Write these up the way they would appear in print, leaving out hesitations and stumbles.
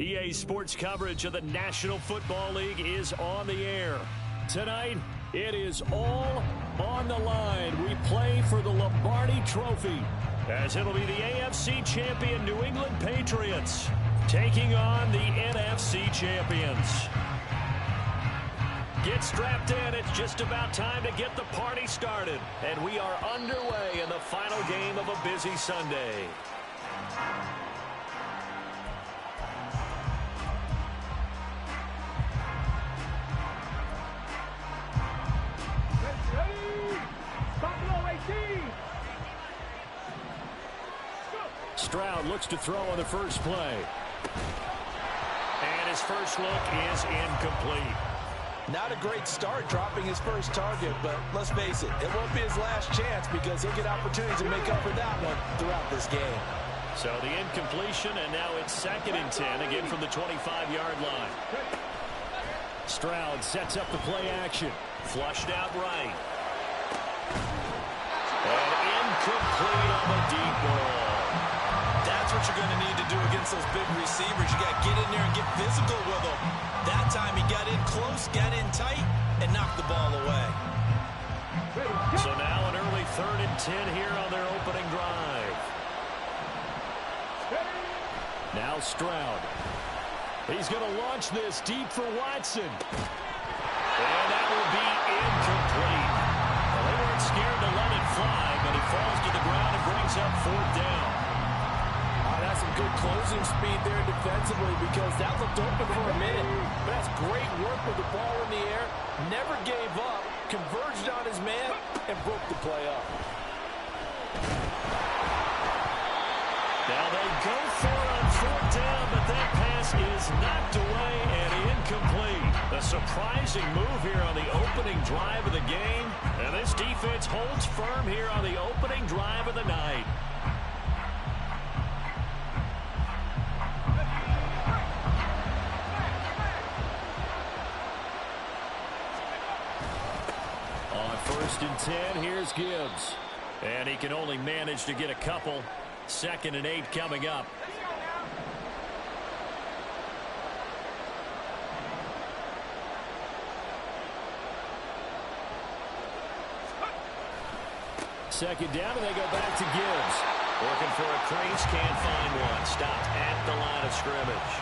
EA Sports coverage of the National Football League is on the air. Tonight, it is all on the line. We play for the Lombardi Trophy, as it'll be the AFC champion New England Patriots taking on the NFC champions. Get strapped in. It's just about time to get the party started. And we are underway in the final game of a busy Sunday. Stroud looks to throw on the first play. And his first look is incomplete. Not a great start dropping his first target, but let's face it, it won't be his last chance because he'll get opportunities to make up for that one throughout this game. So the incompletion, and now it's 2nd and 10, again from the 25-yard line. Stroud sets up the play action. Flushed out right. And incomplete on the deep ball. That's what you're going to need to do against those big receivers. You got to get in there and get physical with them. That time he got in close, got in tight, and knocked the ball away. So now an early 3rd and 10 here on their opening drive. Now Stroud. He's going to launch this deep for Watson. And that will be incomplete. Well, they weren't scared to let it fly, but he falls to the ground and brings up 4th down. That's some good closing speed there defensively because that looked open for a minute. But that's great work with the ball in the air. Never gave up, converged on his man, and broke the play up. Now they go for it on 4th down, but that pass is knocked away and incomplete. A surprising move here on the opening drive of the game. And this defense holds firm here on the opening drive of the night. On 1st and 10, here's Gibbs. And he can only manage to get a couple. 2nd and 8 coming up. Second down, and they go back to Gibbs. Looking for a crease, can't find one. Stopped at the line of scrimmage.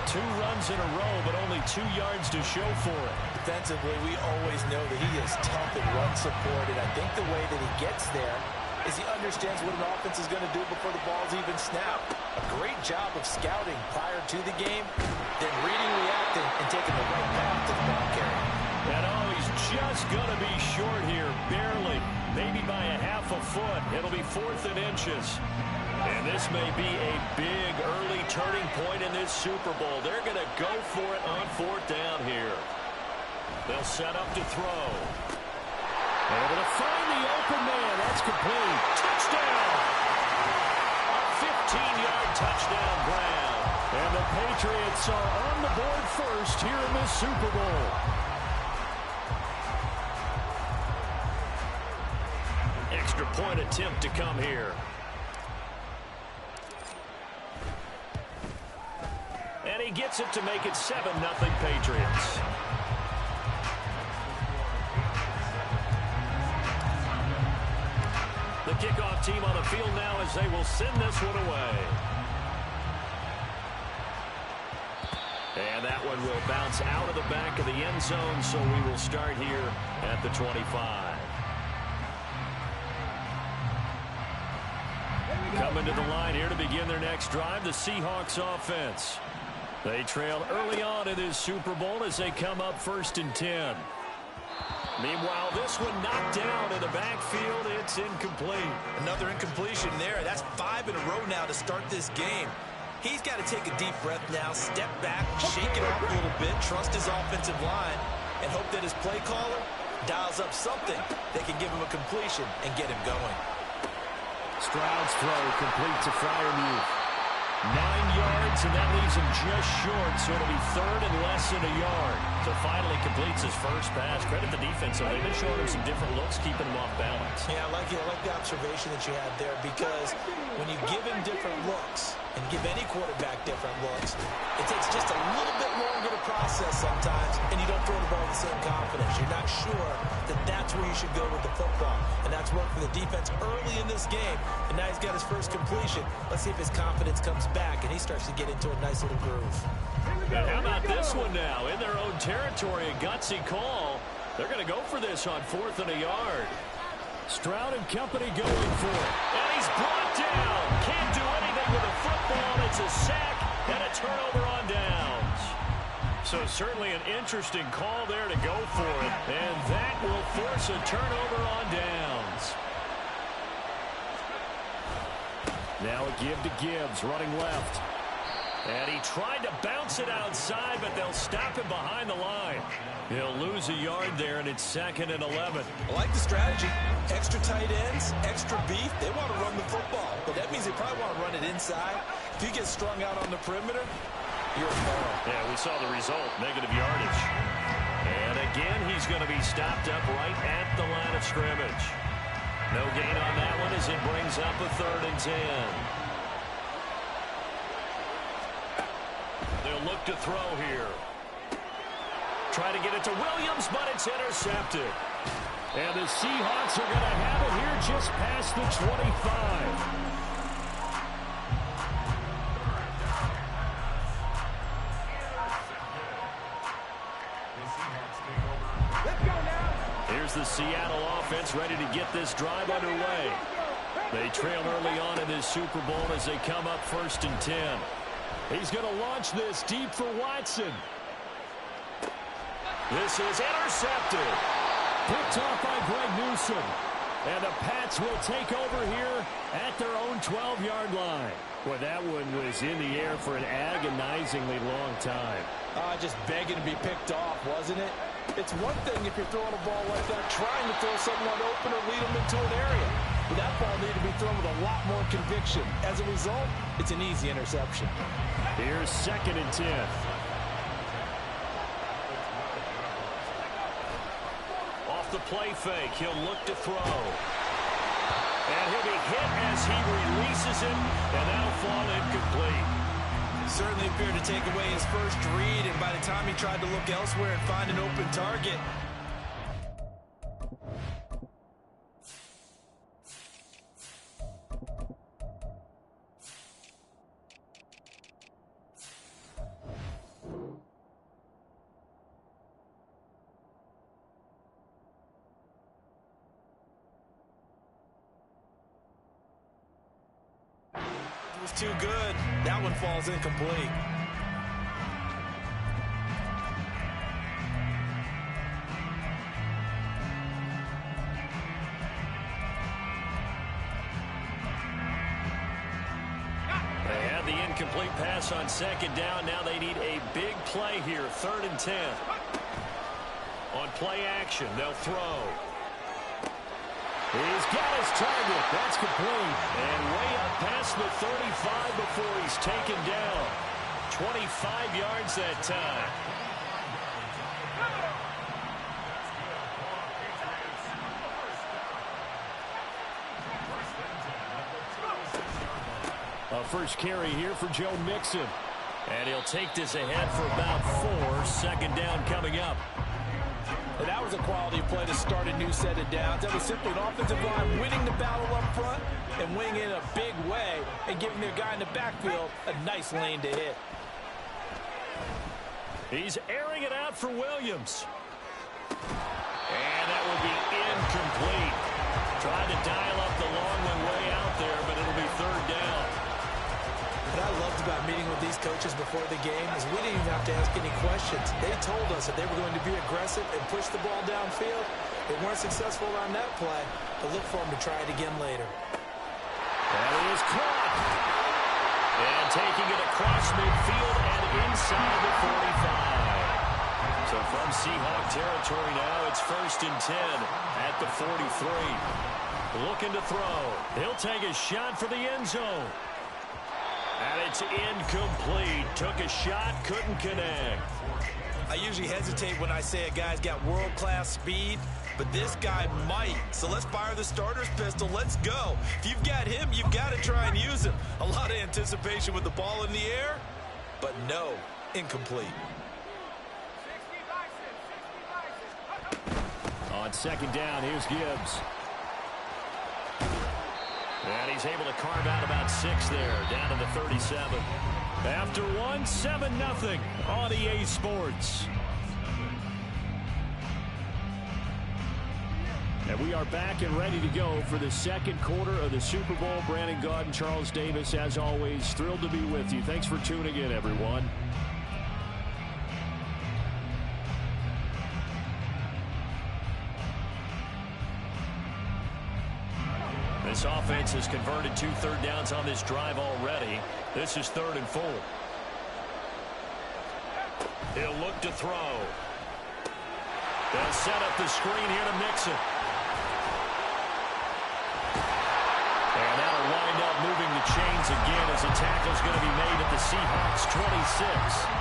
2 runs in a row, but only 2 yards to show for it. Defensively, we always know that he is tough in run support, and I think the way that he gets there is he understands what an offense is going to do before the ball's even snapped. A great job of scouting prior to the game, then reading, reacting, and taking the right path to the ball carrier. And he's just going to be short here, barely, maybe by a half a foot. It'll be 4th and inches. And this may be a big early turning point in this Super Bowl. They're going to go for it on 4th down here. They'll set up to throw. Able to find the open man. That's complete. Touchdown! A 15-yard touchdown grab. And the Patriots are on the board first here in this Super Bowl. Extra point attempt to come here. And he gets it to make it 7-0 Patriots. The kickoff team on the field now as they will send this one away. And that one will bounce out of the back of the end zone, so we will start here at the 25. Coming to the line here to begin their next drive, the Seahawks offense. They trail early on in this Super Bowl as they come up 1st and 10. Meanwhile, this one knocked down in the backfield. It's incomplete. Another incompletion there. That's 5 in a row now to start this game. He's got to take a deep breath now, step back, shake it off a little bit, trust his offensive line, and hope that his play caller dials up something that can give him a completion and get him going. Stroud's throw complete to Freiermuth. 9 yards, and that leaves him just short, so it'll be third and less than a yard. So finally completes his first pass. Credit the defense, so they've been showing him some different looks, keeping him off balance. Yeah, I like the observation that you had there, because when you give him different looks and give any quarterback different looks, it takes just a little bit longer to process sometimes, and you don't throw the ball with the same confidence. You're not sure that that's where you should go with the football, and that's worked for the defense early in this game, and now he's got his first completion. Let's see if his confidence comes back, and he starts to get into a nice little groove. And how about this one now? In their own territory, a gutsy call. They're going to go for this on 4th and a yard. Stroud and company going for it. And he's brought down. Can't do anything with a football. It's a sack and a turnover on downs. So certainly an interesting call there to go for it. And that will force a turnover on downs. Now a give to Gibbs, running left. And he tried to bounce it outside, but they'll stop him behind the line. He'll lose a yard there, and it's 2nd and 11. I like the strategy. Extra tight ends, extra beef. They want to run the football, but that means they probably want to run it inside. If you get strung out on the perimeter, you're a fail. Yeah, we saw the result, negative yardage. And again, he's going to be stopped up right at the line of scrimmage. No gain on that one as it brings up a 3rd and 10. They'll look to throw here. Try to get it to Williams, but it's intercepted. And the Seahawks are going to have it here just past the 25. Here's the Seattle offense ready to get this drive underway. They trail early on in this Super Bowl as they come up 1st and 10. He's going to launch this deep for Watson. This is intercepted. Picked off by Greg Newsome. And the Pats will take over here at their own 12-yard line. Well, that one was in the air for an agonizingly long time. Just begging to be picked off, wasn't it? It's one thing if you're throwing a ball like that, trying to throw someone open or lead them into an area. But that ball needed to be thrown with a lot more conviction. As a result, it's an easy interception. Here's 2nd and 10. Off the play fake, he'll look to throw. And he'll be hit as he releases it, and that'll fall incomplete. Certainly appeared to take away his first read, and by the time he tried to look elsewhere and find an open target, it was too good. That one falls incomplete. They had the incomplete pass on 2nd down. Now they need a big play here, 3rd and 10. On play action, they'll throw. He's got his target. That's complete. And way up past the 35 before he's taken down. 25 yards that time. A first carry here for Joe Mixon. And he'll take this ahead for about 4. 2nd down coming up. And that was a quality play to start a new set of downs. That was simply an offensive line winning the battle up front and winning in a big way and giving their guy in the backfield a nice lane to hit. He's airing it out for Williams. And that will be incomplete. Tried to dial up the long one way out there, but it'll be 3rd down. What I loved about meeting with these coaches before the game is we didn't even have to ask any questions. They told us that they were going to be aggressive and push the ball downfield. They weren't successful on that play, but look for them to try it again later. And it is caught. And taking it across midfield and inside the 45. So from Seahawk territory now, it's 1st and 10 at the 43. Looking to throw. He'll take a shot for the end zone. And it's incomplete. Took a shot, couldn't connect. I usually hesitate when I say a guy's got world-class speed, but this guy might. So let's fire the starter's pistol. Let's go. If you've got him, you've got to try and use him. A lot of anticipation with the ball in the air, but no, incomplete. On second down, here's Gibbs. And he's able to carve out about 6 there, down to the 37. After one, 7-0 on EA Sports. And we are back and ready to go for the second quarter of the Super Bowl. Brandon Gaudin and Charles Davis, as always, thrilled to be with you. Thanks for tuning in, everyone. This offense has converted 2 third downs on this drive already. This is 3rd and 4. He'll look to throw. They'll set up the screen here to Mixon. And that'll wind up moving the chains again as the tackle's going to be made at the Seahawks 26.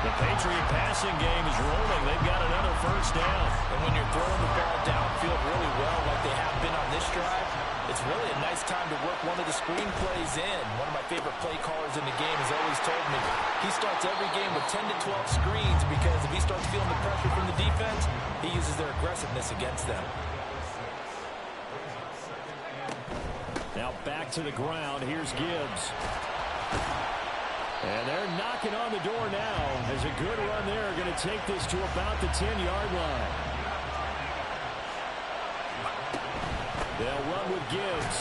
The Patriot passing game is rolling. They've got another first down. And when you're throwing the ball downfield really well like they have been on this drive, it's really a nice time to work one of the screen plays in. One of my favorite play callers in the game has always told me he starts every game with 10 to 12 screens because if he starts feeling the pressure from the defense, he uses their aggressiveness against them. Now back to the ground. Here's Gibbs. And they're knocking on the door now as a good run there. Going to take this to about the 10-yard line. They'll run with Gibbs.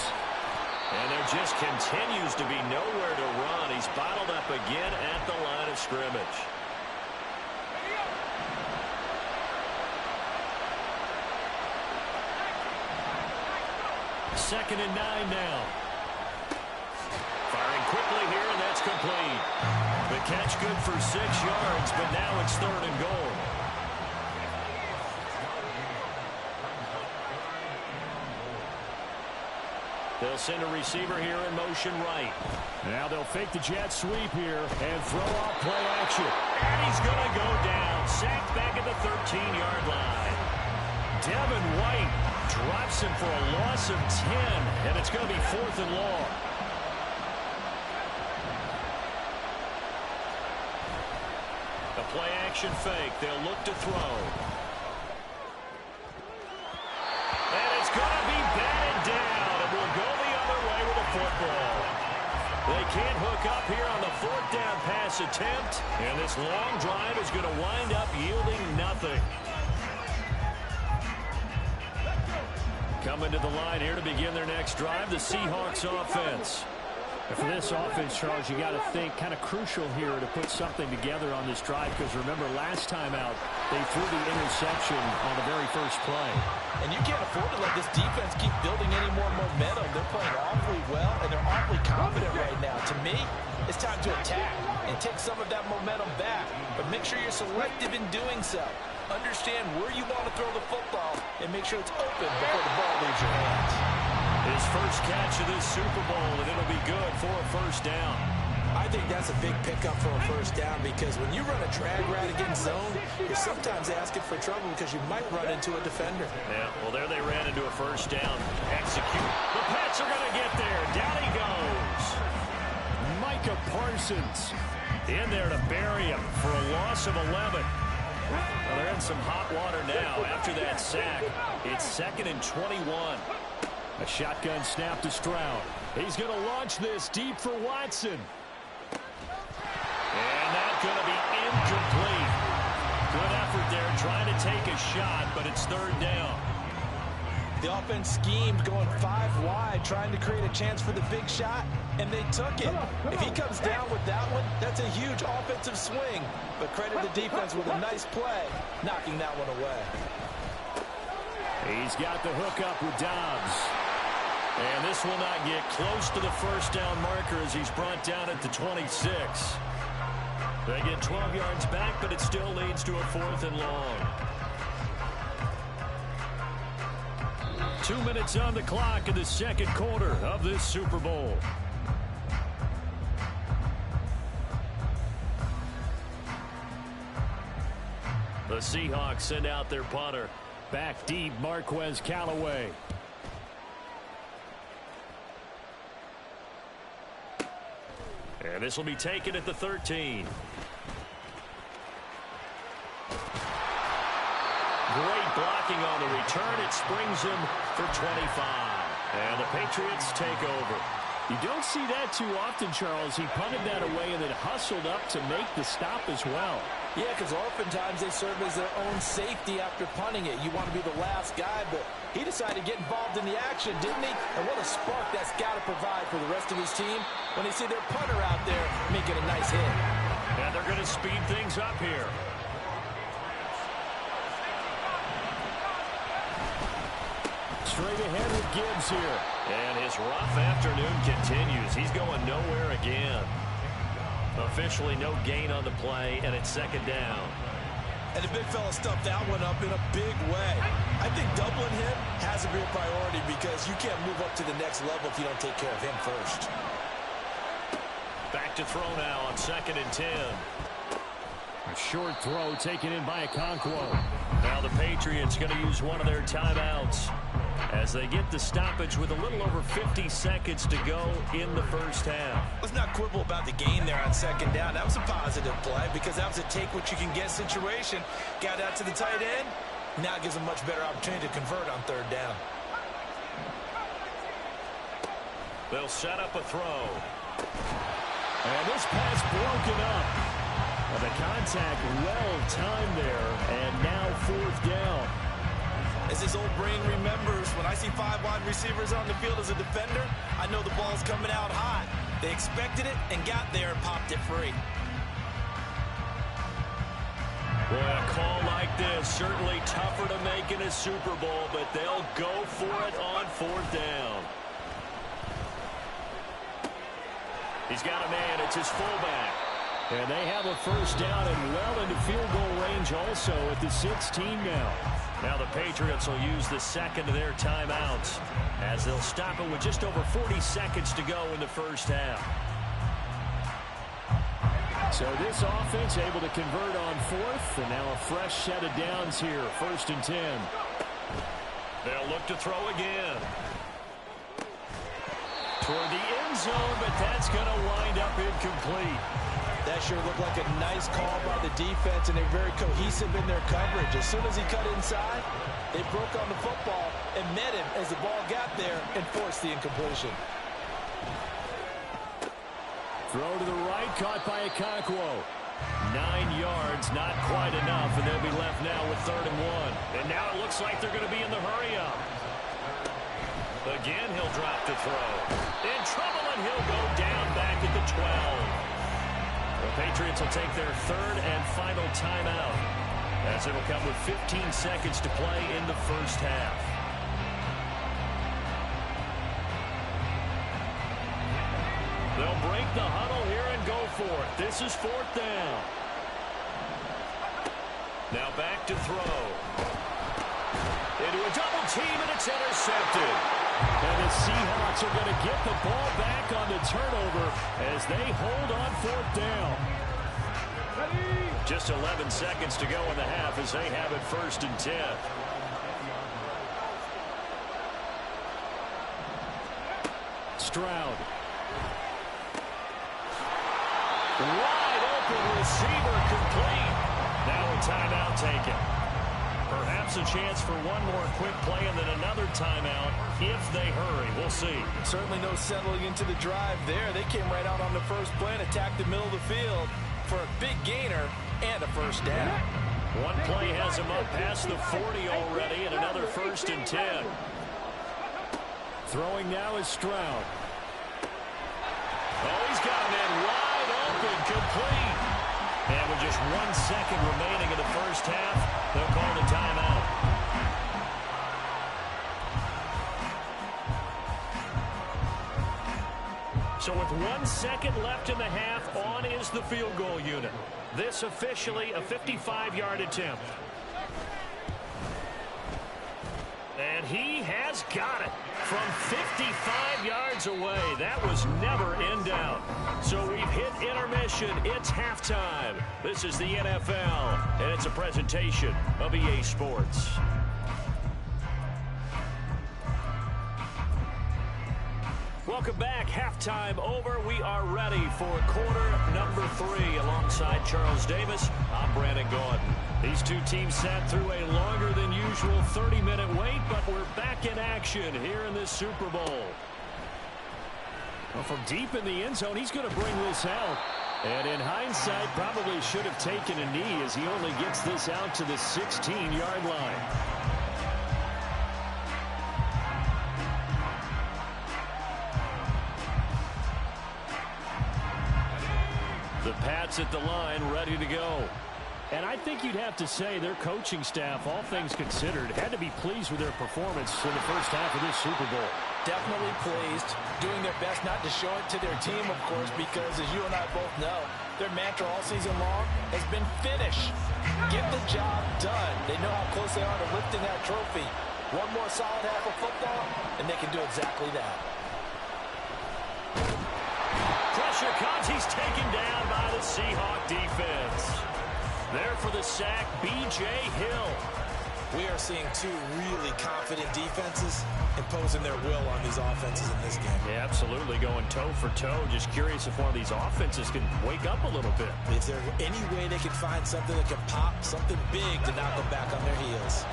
And there just continues to be nowhere to run. He's bottled up again at the line of scrimmage. Second and 9 now. Firing quickly here, and that's complete. The catch good for 6 yards, but now it's 3rd and goal. They'll send a receiver here in motion right. Now they'll fake the jet sweep here and throw off play action. And he's going to go down. Sacked back at the 13-yard line. Devin White drops him for a loss of 10, and it's going to be 4th and long. A play action fake. They'll look to throw. And it's going to be batted down. Will go the other way with a football. They can't hook up here on the 4th down pass attempt, and this long drive is going to wind up yielding nothing. Coming to the line here to begin their next drive, the Seahawks offense. And for this offense, Charles, you got to think kind of crucial here to put something together on this drive, because remember last time out they threw the interception on the very first play. And you can't afford to let this defense keep building any more momentum. They're playing awfully well, and they're awfully confident right now. To me, it's time to attack and take some of that momentum back. But make sure you're selective in doing so. Understand where you want to throw the football and make sure it's open before the ball leaves your hands. His first catch of this Super Bowl, and it'll be good for a first down. I think that's a big pickup for a first down because when you run a drag route against zone, you're sometimes asking for trouble because you might run into a defender. Yeah, well, there they ran into a first down. Execute. The Pats are going to get there. Down he goes. Micah Parsons in there to bury him for a loss of 11. Well, they're in some hot water now after that sack. It's 2nd and 21. A shotgun snap to Stroud. He's going to launch this deep for Watson. And that's going to be incomplete. Good effort there trying to take a shot, but it's 3rd down. The offense schemed going 5 wide, trying to create a chance for the big shot, and they took it. If he comes down with that one, that's a huge offensive swing. But credit the defense with a nice play, knocking that one away. He's got the hook up with Dobbs. And this will not get close to the first down marker as he's brought down at the 26. They get 12 yards back, but it still leads to a 4th and long. 2 minutes on the clock in the second quarter of this Super Bowl. Seahawks send out their punter. Back deep, Marquez Callaway. And this will be taken at the 13. Great blocking on the return. It springs him for 25. And the Patriots take over. You don't see that too often, Charles. He punted that away and then hustled up to make the stop as well. Yeah, because oftentimes they serve as their own safety after punting it. You want to be the last guy, but he decided to get involved in the action, didn't he? And what a spark that's got to provide for the rest of his team when they see their punter out there making a nice hit. And they're going to speed things up here. Straight ahead with Gibbs here. And his rough afternoon continues. He's going nowhere again. Officially no gain on the play, and it's second down. And the big fella stuffed that one up in a big way. I think doubling him has to be a priority because you can't move up to the next level if you don't take care of him first. Back to throw now on 2nd and 10. A short throw taken in by Okonkwo. Now the Patriots going to use one of their timeouts as they get the stoppage with a little over 50 seconds to go in the first half. Let's not quibble about the gain there on 2nd down. That was a positive play because that was a take-what-you-can-get situation. Got out to the tight end. Now it gives them much better opportunity to convert on 3rd down. They'll set up a throw. And this pass broken up. Well, the contact well-timed there, and now 4th down. As his old brain remembers, when I see 5 wide receivers on the field as a defender, I know the ball's coming out hot. They expected it and got there and popped it free. Boy, a call like this, certainly tougher to make in a Super Bowl, but they'll go for it on 4th down. He's got a man. It's his fullback. And they have a first down and well into field goal range also at the 16 now. Now the Patriots will use the second of their timeouts as they'll stop it with just over 40 seconds to go in the first half. So this offense able to convert on 4th, and now a fresh set of downs here, 1st and 10. They'll look to throw again. Toward the end zone, but that's going to wind up incomplete. That sure looked like a nice call by the defense, and they're very cohesive in their coverage. As soon as he cut inside, they broke on the football and met him as the ball got there and forced the incompletion. Throw to the right, caught by Okonkwo. 9 yards, not quite enough, and they'll be left now with 3rd and 1. And now it looks like they're going to be in the hurry-up. Again, he'll drop to throw. In trouble, and he'll go down back at the 12. The Patriots will take their 3rd and final timeout as it'll come with 15 seconds to play in the first half. They'll break the huddle here and go for it. This is 4th down. Now back to throw. Into a double team, and it's intercepted. And the Seahawks are going to get the ball back on the turnover as they hold on 4th down. Just 11 seconds to go in the half as they have it 1st and 10. Stroud. Wide open receiver complete. Now a timeout taken. Perhaps a chance for one more quick play and then another timeout if they hurry. We'll see. Certainly no settling into the drive there. They came right out on the first play and attacked the middle of the field for a big gainer and a first down. One play has him up past the 40 already and another 1st and 10. Throwing now is Stroud. Oh, he's got a man wide open, complete. And with just 1 second remaining in the first half, they'll call the timeout. So with 1 second left in the half, on is the field goal unit. This officially a 55-yard attempt. And he has got it from 55 yards away. That was never in doubt. So we've hit intermission. It's halftime. This is the NFL, and it's a presentation of EA Sports. Welcome back. Halftime over. We are ready for quarter number 3 alongside Charles Davis. I'm Brandon Gaudin. These two teams sat through a longer than usual 30-minute wait, but we're back in action here in this Super Bowl. Well, from deep in the end zone, he's going to bring this out. And in hindsight, probably should have taken a knee as he only gets this out to the 16-yard line. The Pats at the line, ready to go. And I think you'd have to say their coaching staff, all things considered, had to be pleased with their performance in the first half of this Super Bowl. Definitely pleased, doing their best not to show it to their team, of course, because as you and I both know, their mantra all season long has been finish. Get the job done. They know how close they are to lifting that trophy. One more solid half of football, and they can do exactly that. Pressure comes. He's taken down by the Seahawk defense. There for the sack, B.J. Hill. We are seeing two really confident defenses imposing their will on these offenses in this game. Yeah, absolutely, going toe for toe. Just curious if one of these offenses can wake up a little bit. If there's any way they can find something that can pop, something big to knock them back on their heels.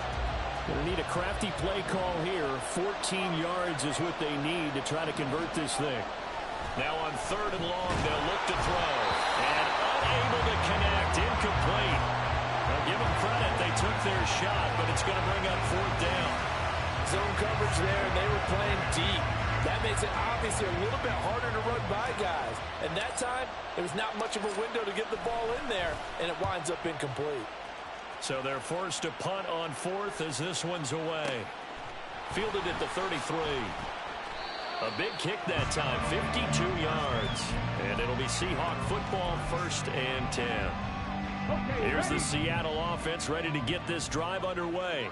Going to need a crafty play call here. 14 yards is what they need to try to convert this thing. Now on 3rd and long, they'll look to throw. And unable to connect, incomplete. Now give them credit, they took their shot, but it's going to bring up 4th down. Zone coverage there, and they were playing deep. That makes it obviously a little bit harder to run by guys. And that time, there was not much of a window to get the ball in there, and it winds up incomplete. So they're forced to punt on 4th as this one's away. Fielded at the 33. A big kick that time, 52 yards. And it'll be Seahawk football, 1st and 10. Here's the Seattle offense ready to get this drive underway.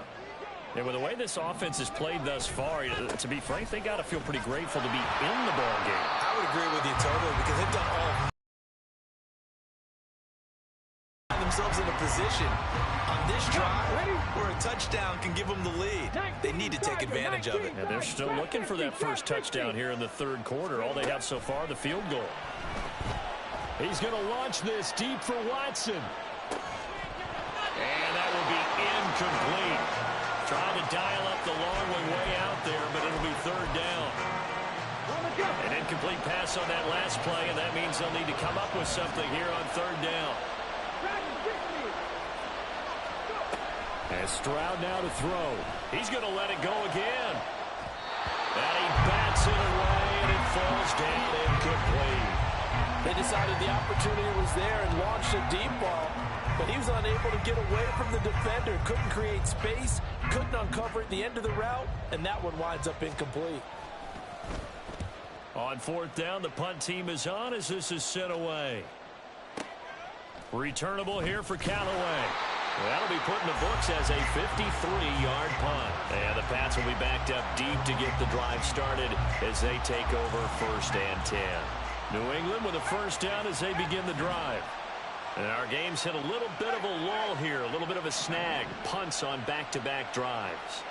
And with the way this offense has played thus far, to be frank, they got to feel pretty grateful to be in the ball game. I would agree with you totally, because they've done all themselves in a position on this drive where a touchdown can give them the lead. They need to take advantage of it. And they're still looking for that first touchdown here in the 3rd quarter. All they have so far, the field goal. He's going to launch this deep for Watson. And that will be incomplete. Trying to dial up the long way out there, but it'll be 3rd down. An incomplete pass on that last play, and that means they'll need to come up with something here on 3rd down. And Stroud now to throw. He's going to let it go again. And he bats it away, and it falls down incomplete. They decided the opportunity was there and launched a deep ball, but he was unable to get away from the defender. Couldn't create space, couldn't uncover at the end of the route, and that one winds up incomplete. On 4th down, the punt team is on as this is sent away. Returnable here for Callaway. That'll be put in the books as a 53-yard punt. And the Pats will be backed up deep to get the drive started as they take over 1st and 10. New England with a 1st down as they begin the drive. And our game's hit a little bit of a lull here, a little bit of a snag. Punts on back-to-back drives.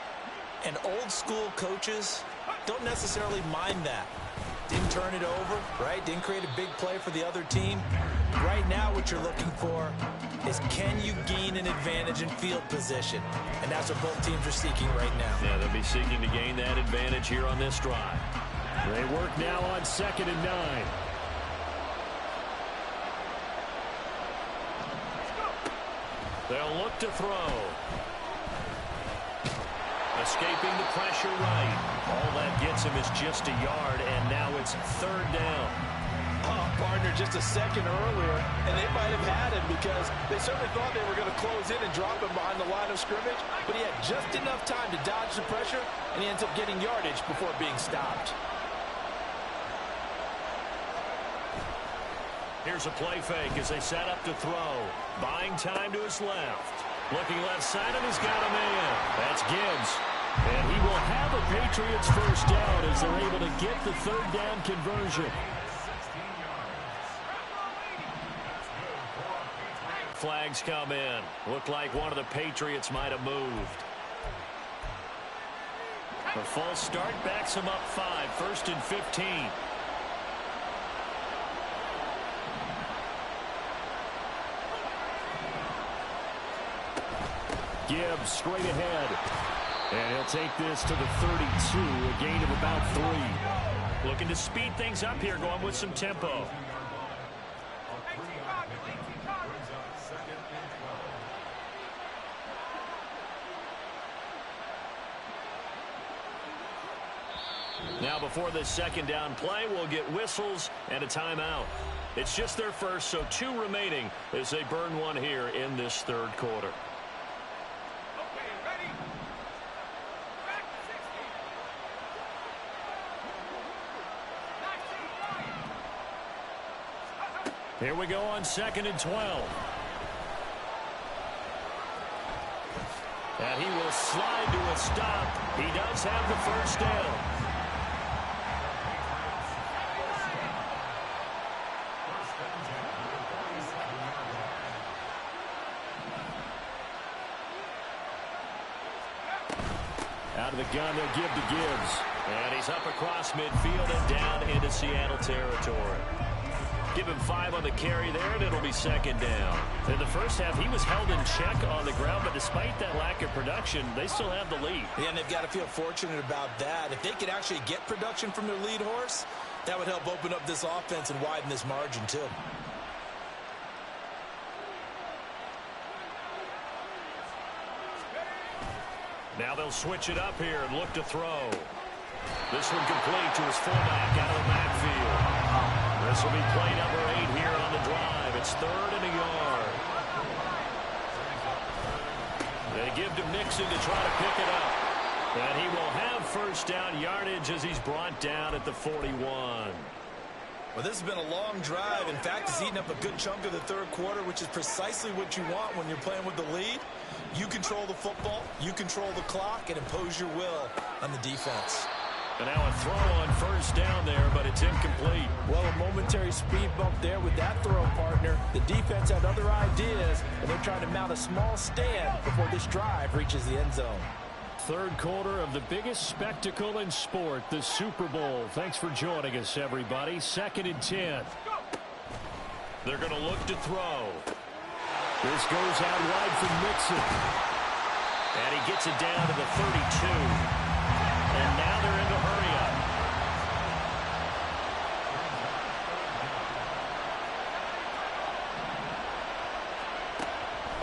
And old-school coaches don't necessarily mind that. Didn't turn it over, right? Didn't create a big play for the other team. Right now what you're looking for is, can you gain an advantage in field position? And that's what both teams are seeking right now. Yeah, they'll be seeking to gain that advantage here on this drive. They work now on 2nd and 9. They'll look to throw. Escaping the pressure right. All that gets him is just a yard, and now it's 3rd down. Oh, partner, just a second earlier, and they might have had him because they certainly thought they were going to close in and drop him behind the line of scrimmage, but he had just enough time to dodge the pressure, and he ends up getting yardage before being stopped. Here's a play fake as they set up to throw. Buying time to his left. Looking left side, and he's got a man. That's Gibbs. And he will have a Patriots first down as they're able to get the third down conversion. Flags come in. Looked like one of the Patriots might have moved. The false start backs him up 5, 1st and 15. Gibbs straight ahead. And he'll take this to the 32, a gain of about 3. Looking to speed things up here, going with some tempo. Now before this second down play, we'll get whistles and a timeout. It's just their first, so 2 remaining as they burn one here in this third quarter. Here we go on 2nd and 12. And he will slide to a stop. He does have the first down. Out of the gun, they'll give to Gibbs. And he's up across midfield and down into Seattle territory. Give him 5 on the carry there, and it'll be second down. In the first half, he was held in check on the ground, but despite that lack of production, they still have the lead. Yeah, and they've got to feel fortunate about that. If they could actually get production from their lead horse, that would help open up this offense and widen this margin, too. Now they'll switch it up here and look to throw. This one complete to his fullback out of the backfield. This will be play number 8 here on the drive. It's 3rd and a yard. They give to Mixon to try to pick it up. And he will have first down yardage as he's brought down at the 41. Well, this has been a long drive. In fact, it's eaten up a good chunk of the third quarter, which is precisely what you want when you're playing with the lead. You control the football, you control the clock, and impose your will on the defense. And now a throw on first down there, but it's incomplete. Well, a momentary speed bump there with that throw, partner. The defense had other ideas, and they're trying to mount a small stand before this drive reaches the end zone. Third quarter of the biggest spectacle in sport, the Super Bowl. Thanks for joining us, everybody. 2nd and 10. They're going to look to throw. This goes out wide from Mixon. And he gets it down to the 32. And now they're in a hurry up.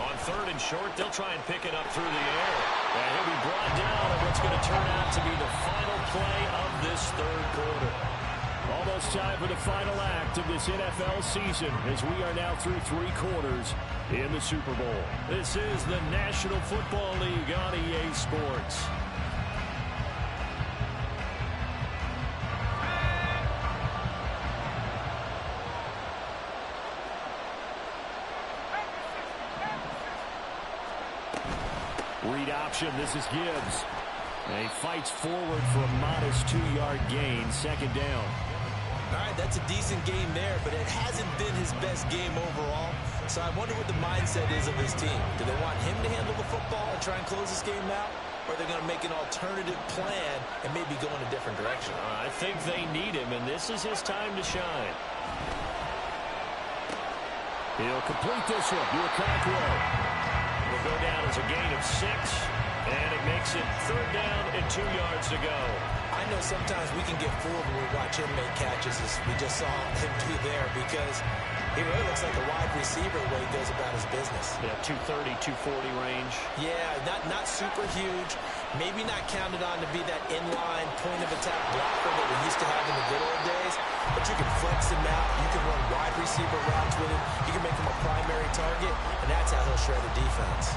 On 3rd and short, they'll try and pick it up through the air. And he'll be brought down on what's going to turn out to be the final play of this third quarter. Almost time for the final act of this NFL season as we are now through 3 quarters in the Super Bowl. This is the National Football League on EA Sports. Read option. This is Gibbs. And he fights forward for a modest 2-yard gain. Second down. All right, that's a decent game there, but it hasn't been his best game overall. So I wonder what the mindset is of his team. Do they want him to handle the football and try and close this game out? Or are they going to make an alternative plan and maybe go in a different direction? I think they need him, and this is his time to shine. He'll complete this one. Do a crack row. Will go down as a gain of 6, and it makes it 3rd down and 2 yards to go. I know sometimes we can get fooled when we watch him make catches, as we just saw him do there, because he really looks like a wide receiver the way he goes about his business. Yeah, 230, 240 range. Yeah, not super huge. Maybe not counted on to be that inline point-of-attack blocker that we used to have in the good old days, but you can flex him out. You can run wide receiver routes with him. You can make him a primary target, and that's how he'll shred a defense.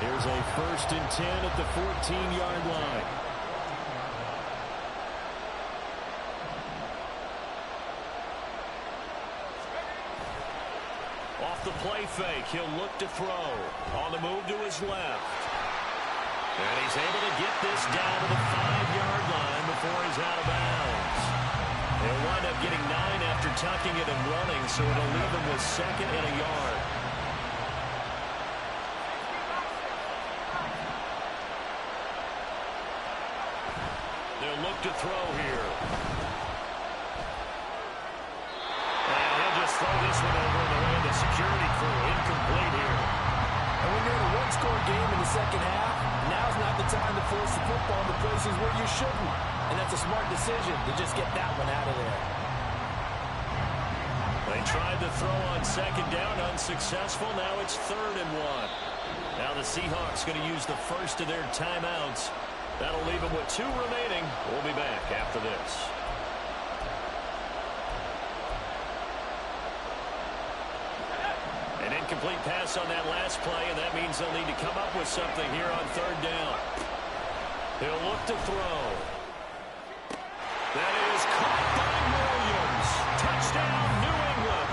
Here's a 1st and 10 at the 14-yard line. Off the play fake, he'll look to throw. On the move to his left. And he's able to get this down to the 5-yard line before he's out of bounds. He'll wind up getting 9 after tucking it and running, so it'll leave him with 2nd and a yard. They'll look to throw here. And he'll just throw this one over in the way of the security crew. Incomplete here. And when you're in a one-score game in the second half, now's not the time to force the football into places where you shouldn't. And that's a smart decision to just get that one out of there. They tried to throw on 2nd down, unsuccessful. Now it's 3rd and 1. Now the Seahawks going to use the first of their timeouts. That'll leave them with 2 remaining. We'll be back after this. An incomplete pass on that last play, and that means they'll need to come up with something here on 3rd down. He'll look to throw. That is caught by Williams. Touchdown, New England.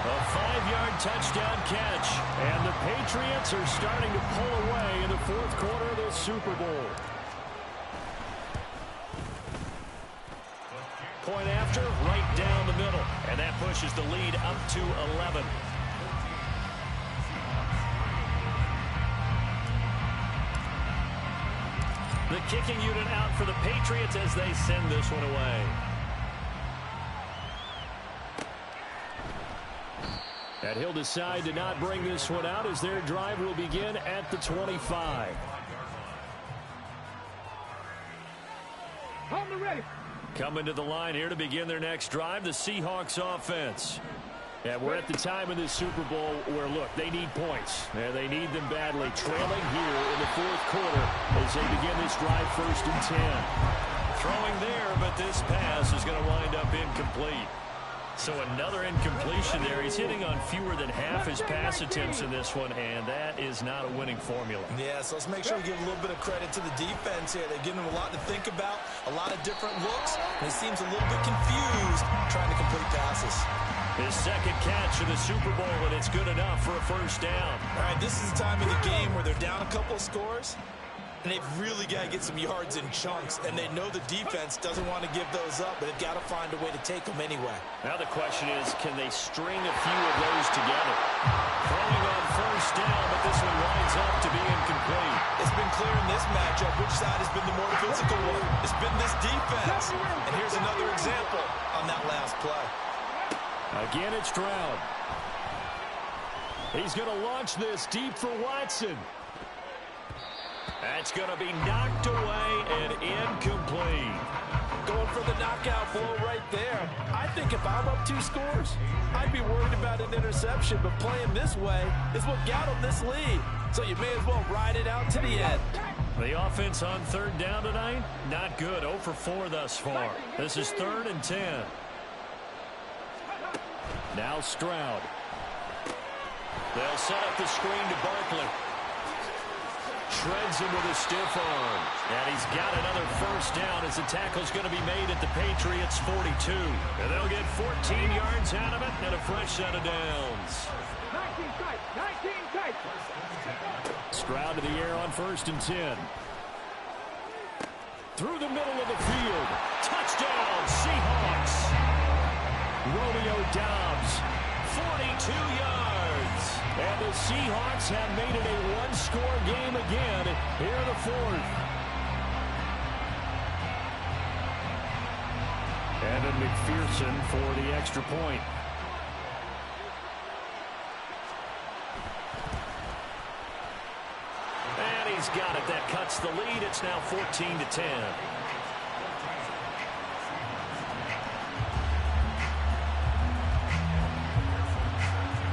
A 5-yard touchdown catch. And the Patriots are starting to pull away in the 4th quarter of this Super Bowl. Point after, right down the middle. And that pushes the lead up to 11. The kicking unit out for the Patriots as they send this one away. And he'll decide to not bring this one out as their drive will begin at the 25. Coming to the line here to begin their next drive, the Seahawks offense. And we're at the time in this Super Bowl where, look, they need points. And they need them badly. Trailing here in the 4th quarter as they begin this drive 1st and 10. Throwing there, but this pass is going to wind up incomplete. So another incompletion there. He's hitting on fewer than half his pass attempts in this one, and that is not a winning formula. Yeah, so let's make sure we give a little bit of credit to the defense here. They're giving them a lot to think about, a lot of different looks, and he seems a little bit confused trying to complete passes. His 2nd catch of the Super Bowl, and it's good enough for a 1st down. All right, this is the time of the game where they're down a couple of scores, and they've really got to get some yards in chunks, and they know the defense doesn't want to give those up, but they've got to find a way to take them anyway. Now the question is, can they string a few of those together? Throwing on 1st down, but this one winds up to be incomplete. It's been clear in this matchup which side has been the more physical one. It's been this defense. And here's another example on that last play. Again, it's Stroud. He's going to launch this deep for Watson. That's going to be knocked away and incomplete. Going for the knockout blow right there. I think if I'm up 2 scores, I'd be worried about an interception, but playing this way is what got them this lead. So you may as well ride it out to the end. The offense on 3rd down tonight, not good. 0 for 4 thus far. This is 3rd and 10. Now Stroud. They'll set up the screen to Barkley. Shreds him with a stiff arm. And he's got another 1st down as the tackle's going to be made at the Patriots' 42. And they'll get 14 yards out of it and a fresh set of downs. 19 tight. Stroud to the air on 1st and 10. Through the middle of the field. Touchdown, Seahawks. Romeo Doubs, 42 yards. And the Seahawks have made it a one-score game again here in the 4th. Evan McPherson for the extra point. And he's got it. That cuts the lead. It's now 14-10.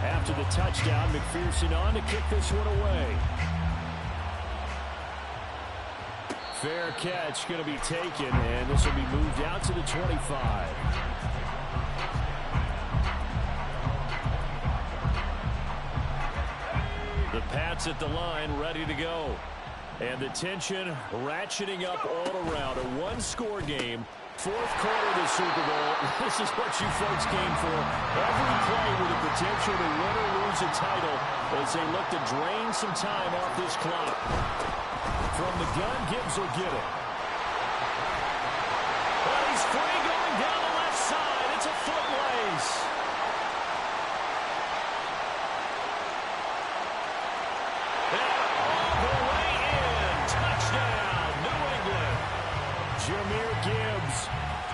After the touchdown, McPherson on to kick this one away. Fair catch going to be taken, and this will be moved out to the 25. The Pats at the line, ready to go. And the tension ratcheting up all around. A one-score game. Fourth quarter of the Super Bowl. This is what you folks came for. Every play with the potential to win or lose a title as they look to drain some time off this clock. From the gun, Gibbs will get it. Well, he's free going down the left side. It's a foot race. And all the way in. Touchdown, New England. Jahmyr Gibbs,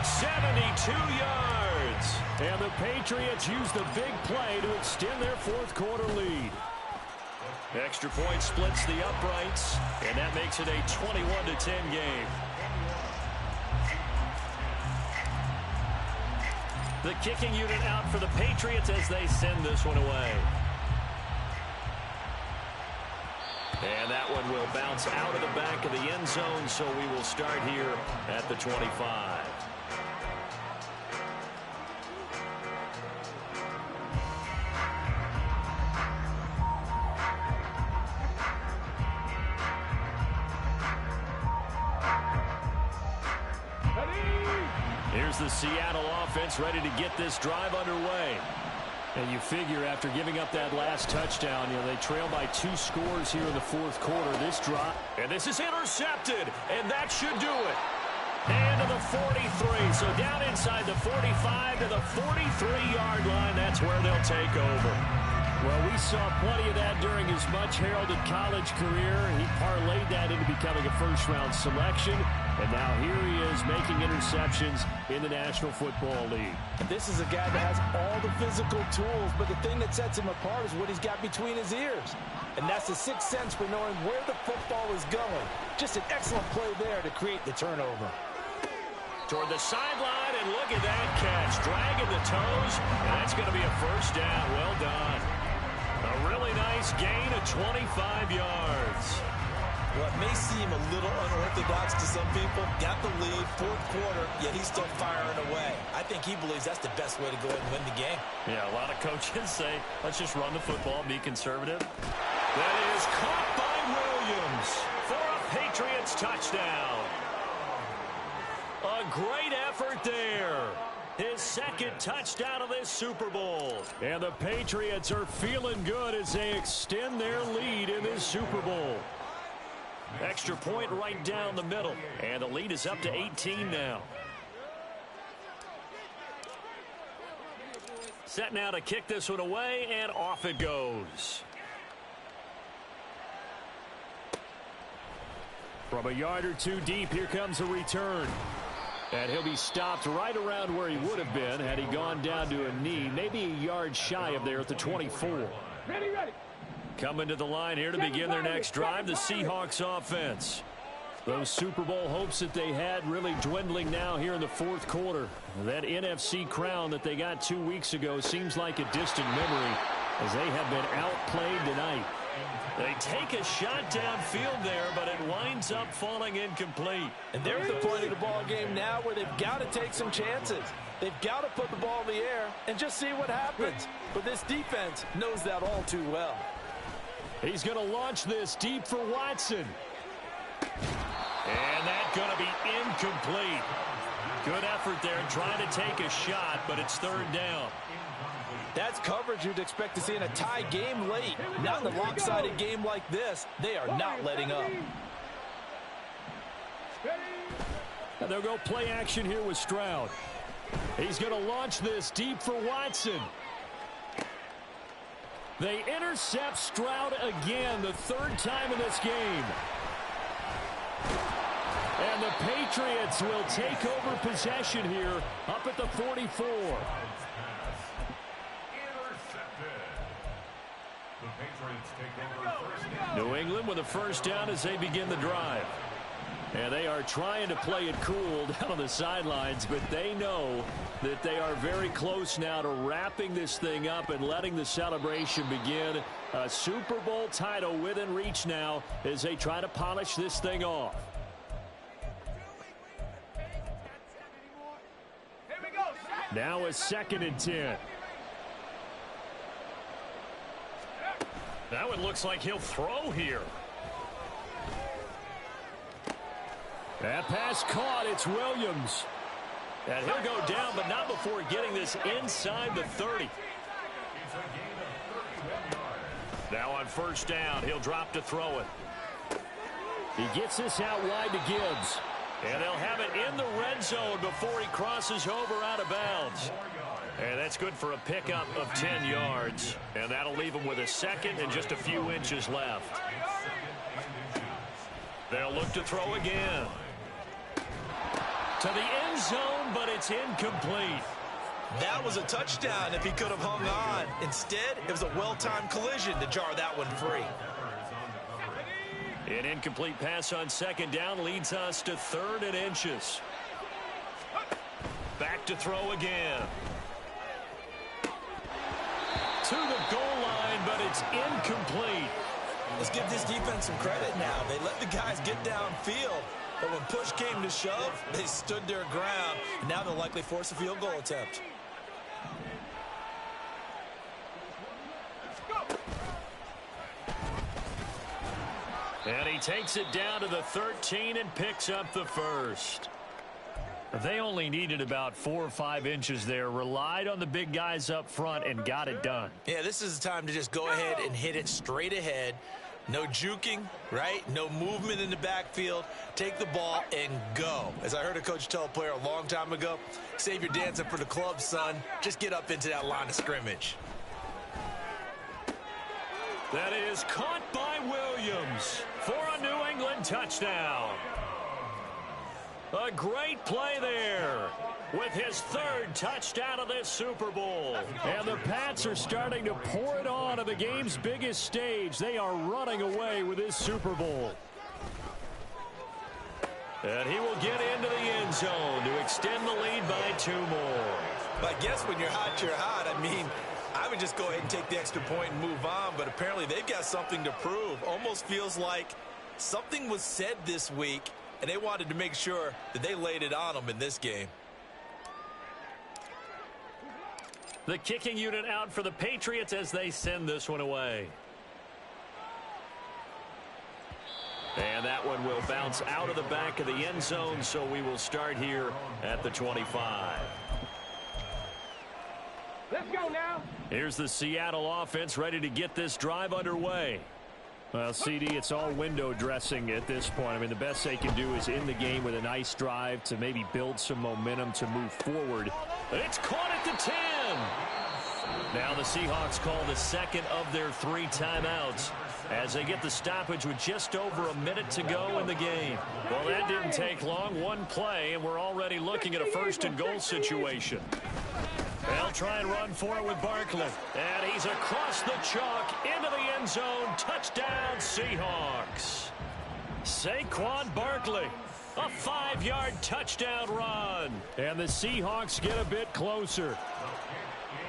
72 yards. And the Patriots use the big play to extend their fourth quarter lead. Extra point splits the uprights, and that makes it a 21-10 game. The kicking unit out for the Patriots as they send this one away. And that one will bounce out of the back of the end zone, so we will start here at the 25. Here's the Seattle offense ready to get this drive underway. And you figure after giving up that last touchdown, they trail by 2 scores here in the fourth quarter. This drive. And this is intercepted. And that should do it. And to the 43. So down inside the 45 to the 43-yard line. That's where they'll take over. Well, we saw plenty of that during his much-heralded college career. He parlayed that into becoming a first-round selection. And now here he is making interceptions in the National Football League. This is a guy that has all the physical tools, but the thing that sets him apart is what he's got between his ears. And that's the sixth sense for knowing where the football is going. Just an excellent play there to create the turnover. Toward the sideline, and look at that catch. Dragging the toes, and that's going to be a first down. Well done. A really nice gain of 25 yards. Well, it may seem a little unorthodox to some people. Got the lead, fourth quarter, yet he's still firing away. I think he believes that's the best way to go ahead and win the game. Yeah, a lot of coaches say, let's just run the football, be conservative. That is caught by Williams for a Patriots touchdown. A great effort there. His second touchdown of this Super Bowl. And the Patriots are feeling good as they extend their lead in this Super Bowl. Extra point right down the middle. And the lead is up to 18 now. Set now to kick this one away, and off it goes. From a yard or two deep, here comes a return. And he'll be stopped right around where he would have been had he gone down to a knee, maybe a yard shy of there at the 24. Ready. Coming to the line here to begin their next drive, the Seahawks offense. Those Super Bowl hopes that they had really dwindling now here in the fourth quarter. That NFC crown that they got 2 weeks ago seems like a distant memory as they have been outplayed tonight. They take a shot downfield there, but it winds up falling incomplete. And they're at the point of the ball game now where they've got to take some chances. They've got to put the ball in the air and just see what happens. But this defense knows that all too well. He's going to launch this deep for Watson. And that's going to be incomplete. Good effort there trying to take a shot, but it's third down. That's coverage you'd expect to see in a tie game late. Not in a lopsided game like this. They are not letting up. And they'll go play action here with Stroud. He's going to launch this deep for Watson. They intercept Stroud again, the third time in this game. And the Patriots will take over possession here up at the 44. New England with a first down as they begin the drive. And they are trying to play it cool down on the sidelines, but they know that they are very close now to wrapping this thing up and letting the celebration begin. A Super Bowl title within reach now as they try to polish this thing off. Now a 2nd and 10. That one looks like he'll throw here. That pass caught. It's Williams. And he'll go down, but not before getting this inside the 30. Now on first down, he'll drop to throw it. He gets this out wide to Gibbs. And they'll have it in the red zone before he crosses over out of bounds. And that's good for a pickup of 10 yards. And that'll leave him with a second and just a few inches left. They'll look to throw again. To the end zone, but it's incomplete. That was a touchdown if he could have hung on. Instead, it was a well-timed collision to jar that one free. An incomplete pass on second down leads us to 3rd and inches. Back to throw again. To the goal line, but it's incomplete. Let's give this defense some credit now. They let the guys get downfield, but when push came to shove, they stood their ground, and now they'll likely force a field goal attempt. And he takes it down to the 13 and picks up the first. They only needed about 4 or 5 inches there, relied on the big guys up front, and got it done. Yeah, this is the time to just go ahead and hit it straight ahead. No juking, right? No movement in the backfield. Take the ball and go. As I heard a coach tell a player a long time ago, save your dancing for the club, son. Just get up into that line of scrimmage. That is caught by Williams for a New England touchdown. A great play there with his 3rd touchdown of this Super Bowl. And the Pats are starting to pour it on to the game's biggest stage. They are running away with this Super Bowl. And he will get into the end zone to extend the lead by 2 more. But I guess when you're hot, you're hot. I mean, I would just go ahead and take the extra point and move on, but apparently they've got something to prove. Almost feels like something was said this week, and they wanted to make sure that they laid it on them in this game. The kicking unit out for the Patriots as they send this one away. And that one will bounce out of the back of the end zone, so we will start here at the 25. Let's go now. Here's the Seattle offense ready to get this drive underway. Well, CD, it's all window dressing at this point. I mean, the best they can do is in the game with a nice drive to maybe build some momentum to move forward. It's caught at the 10. Now the Seahawks call the second of their 3 timeouts as they get the stoppage with just over a minute to go in the game. Well, that didn't take long. 1 play, and we're already looking at a 1st and goal situation. They'll try and run for it with Barkley. And he's across the chalk into the end zone. Touchdown, Seahawks. Saquon Barkley. A 5-yard touchdown run. And the Seahawks get a bit closer.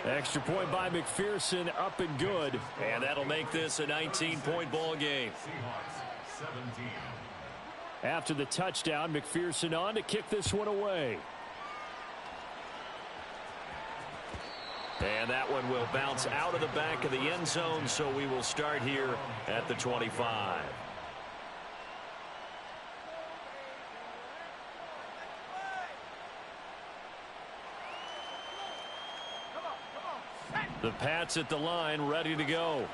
Extra point by McPherson, up and good. And that'll make this a 19-point ball game. After the touchdown, McPherson on to kick this one away. And that one will bounce out of the back of the end zone, so we will start here at the 25. The Pats at the line, ready to go.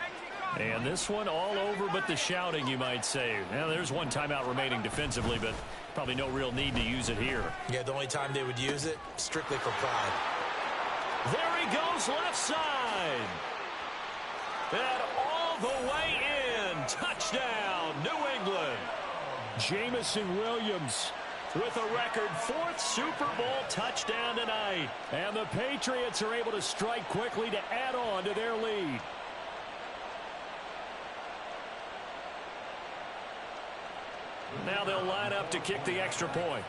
And this one all over but the shouting, you might say. Now, there's 1 timeout remaining defensively, but probably no real need to use it here. Yeah, the only time they would use it, strictly for pride. There he goes, left side. And all the way in. Touchdown, New England. Jameson Williams with a record 4th Super Bowl touchdown tonight. And the Patriots are able to strike quickly to add on to their lead. Now they'll line up to kick the extra point.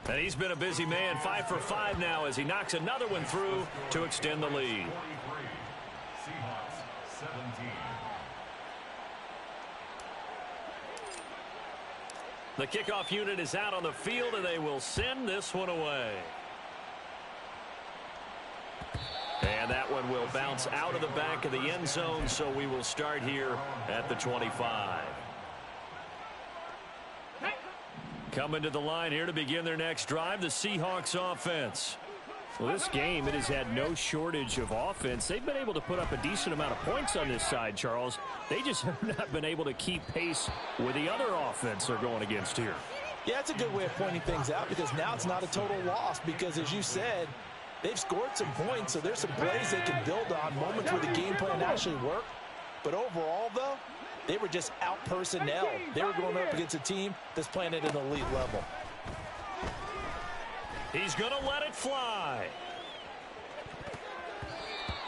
And he's been a busy man, 5 for 5 now as he knocks another one through to extend the lead. The kickoff unit is out on the field, and they will send this one away. And that one one will bounce out of the back of the end zone, so we will start here at the 25. Coming to the line here to begin their next drive, the Seahawks offense. Well, this game, it has had no shortage of offense. They've been able to put up a decent amount of points on this side, Charles. They just have not been able to keep pace with the other offense they're going against here. Yeah, it's a good way of pointing things out because now it's not a total loss because, as you said, they've scored some points, so there's some plays they can build on, moments where the game plan actually worked. But overall, though, they were just out-personnel. They were going up against a team that's playing at an elite level. He's going to let it fly.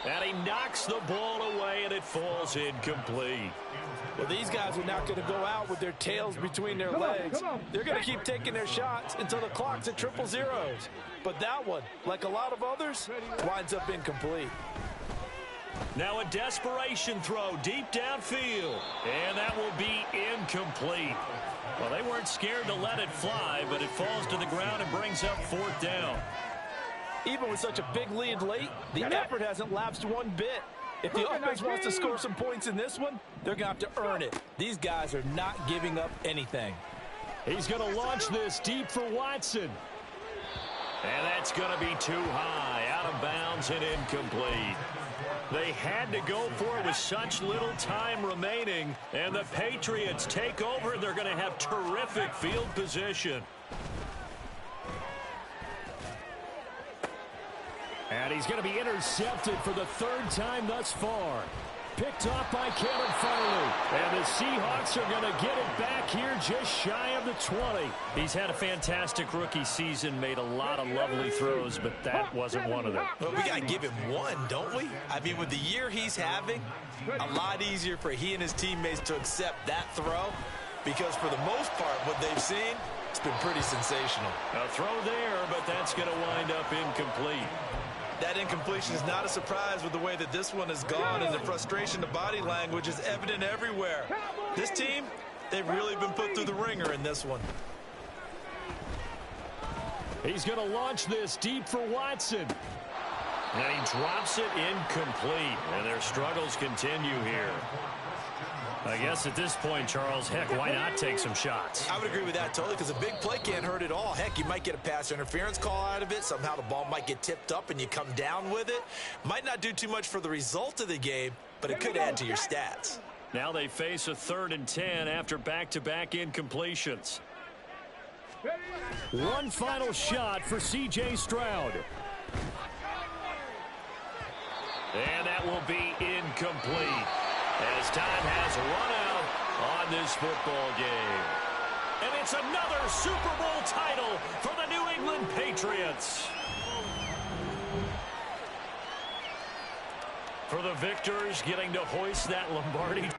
And he knocks the ball away, and it falls incomplete. Well, these guys are not going to go out with their tails between their legs. They're going to keep taking their shots until the clock's at 0-0. But that one, like a lot of others, winds up incomplete. Now a desperation throw deep downfield. And that will be incomplete. Well, they weren't scared to let it fly, but it falls to the ground and brings up 4th down. Even with such a big lead late, the effort hasn't lapsed one bit. If the offense wants to score some points in this one, they're going to have to earn it. These guys are not giving up anything. He's going to launch this deep for Watson. And that's going to be too high, out of bounds and incomplete. They had to go for it with such little time remaining, and the Patriots take over. They're going to have terrific field position. And he's going to be intercepted for the 3rd time thus far. Picked off by Caleb Farley. And the Seahawks are going to get it back here just shy of the 20. He's had a fantastic rookie season, made a lot of lovely throws, but that wasn't one of them. Well, we got to give him one, don't we? I mean, with the year he's having, a lot easier for he and his teammates to accept that throw because for the most part, what they've seen, it's been pretty sensational. A throw there, but that's going to wind up incomplete. That incompletion is not a surprise with the way that this one has gone, and the frustration, the body language is evident everywhere. This team, they've really been put through the ringer in this one. He's going to launch this deep for Watson. And he drops it incomplete, and their struggles continue here. I guess at this point, Charles, heck, why not take some shots? I would agree with that totally because a big play can't hurt at all. Heck, you might get a pass interference call out of it. Somehow the ball might get tipped up and you come down with it. Might not do too much for the result of the game, but it could add to your stats. Now they face a 3rd and 10 after back-to-back incompletions. One final shot for C.J. Stroud. And that will be incomplete as time has run out on this football game. And it's another Super Bowl title for the New England Patriots. For the victors, getting to hoist that Lombardi